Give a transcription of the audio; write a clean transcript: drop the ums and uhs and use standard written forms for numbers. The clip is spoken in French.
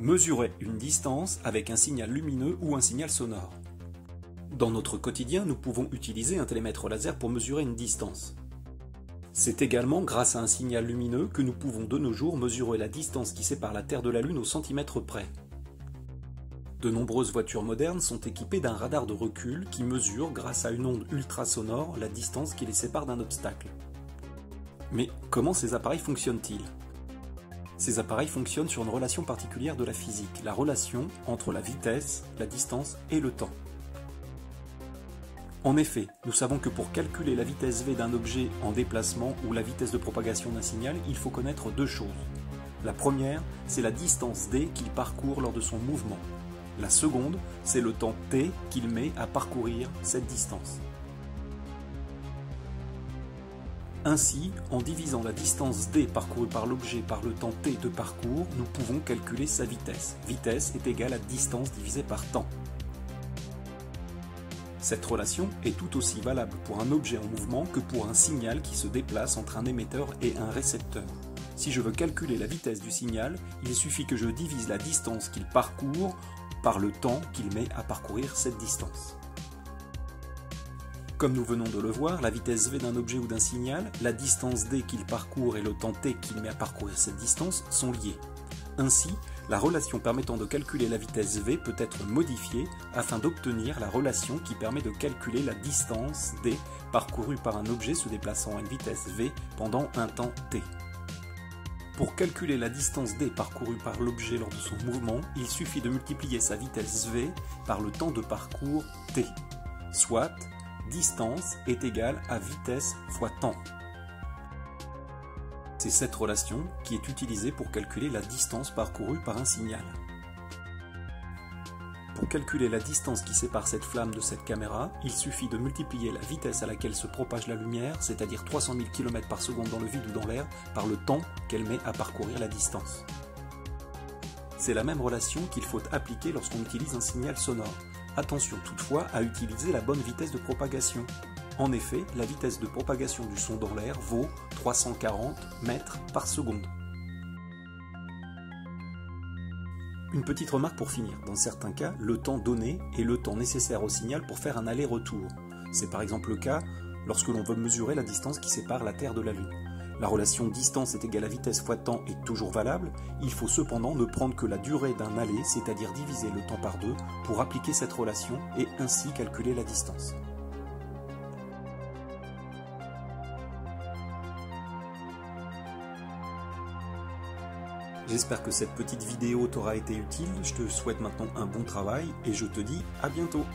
Mesurer une distance avec un signal lumineux ou un signal sonore. Dans notre quotidien, nous pouvons utiliser un télémètre laser pour mesurer une distance. C'est également grâce à un signal lumineux que nous pouvons de nos jours mesurer la distance qui sépare la Terre de la Lune au centimètre près. De nombreuses voitures modernes sont équipées d'un radar de recul qui mesure, grâce à une onde ultrasonore, la distance qui les sépare d'un obstacle. Mais comment ces appareils fonctionnent-ils ? Ces appareils fonctionnent sur une relation particulière de la physique, la relation entre la vitesse, la distance et le temps. En effet, nous savons que pour calculer la vitesse v d'un objet en déplacement ou la vitesse de propagation d'un signal, il faut connaître deux choses. La première, c'est la distance d qu'il parcourt lors de son mouvement. La seconde, c'est le temps t qu'il met à parcourir cette distance. Ainsi, en divisant la distance d parcourue par l'objet par le temps t de parcours, nous pouvons calculer sa vitesse. Vitesse est égale à distance divisée par temps. Cette relation est tout aussi valable pour un objet en mouvement que pour un signal qui se déplace entre un émetteur et un récepteur. Si je veux calculer la vitesse du signal, il suffit que je divise la distance qu'il parcourt par le temps qu'il met à parcourir cette distance. Comme nous venons de le voir, la vitesse v d'un objet ou d'un signal, la distance d qu'il parcourt et le temps t qu'il met à parcourir cette distance sont liés. Ainsi, la relation permettant de calculer la vitesse v peut être modifiée afin d'obtenir la relation qui permet de calculer la distance d parcourue par un objet se déplaçant à une vitesse v pendant un temps t. Pour calculer la distance d parcourue par l'objet lors de son mouvement, il suffit de multiplier sa vitesse v par le temps de parcours t, soit distance est égale à vitesse fois temps. C'est cette relation qui est utilisée pour calculer la distance parcourue par un signal. Pour calculer la distance qui sépare cette flamme de cette caméra, il suffit de multiplier la vitesse à laquelle se propage la lumière, c'est-à-dire 300 000 km/s dans le vide ou dans l'air, par le temps qu'elle met à parcourir la distance. C'est la même relation qu'il faut appliquer lorsqu'on utilise un signal sonore. Attention toutefois à utiliser la bonne vitesse de propagation. En effet, la vitesse de propagation du son dans l'air vaut 340 mètres par seconde. Une petite remarque pour finir. Dans certains cas, le temps donné est le temps nécessaire au signal pour faire un aller-retour. C'est par exemple le cas lorsque l'on veut mesurer la distance qui sépare la Terre de la Lune. La relation distance est égale à vitesse fois temps est toujours valable, il faut cependant ne prendre que la durée d'un aller, c'est-à-dire diviser le temps par deux, pour appliquer cette relation et ainsi calculer la distance. J'espère que cette petite vidéo t'aura été utile, je te souhaite maintenant un bon travail et je te dis à bientôt.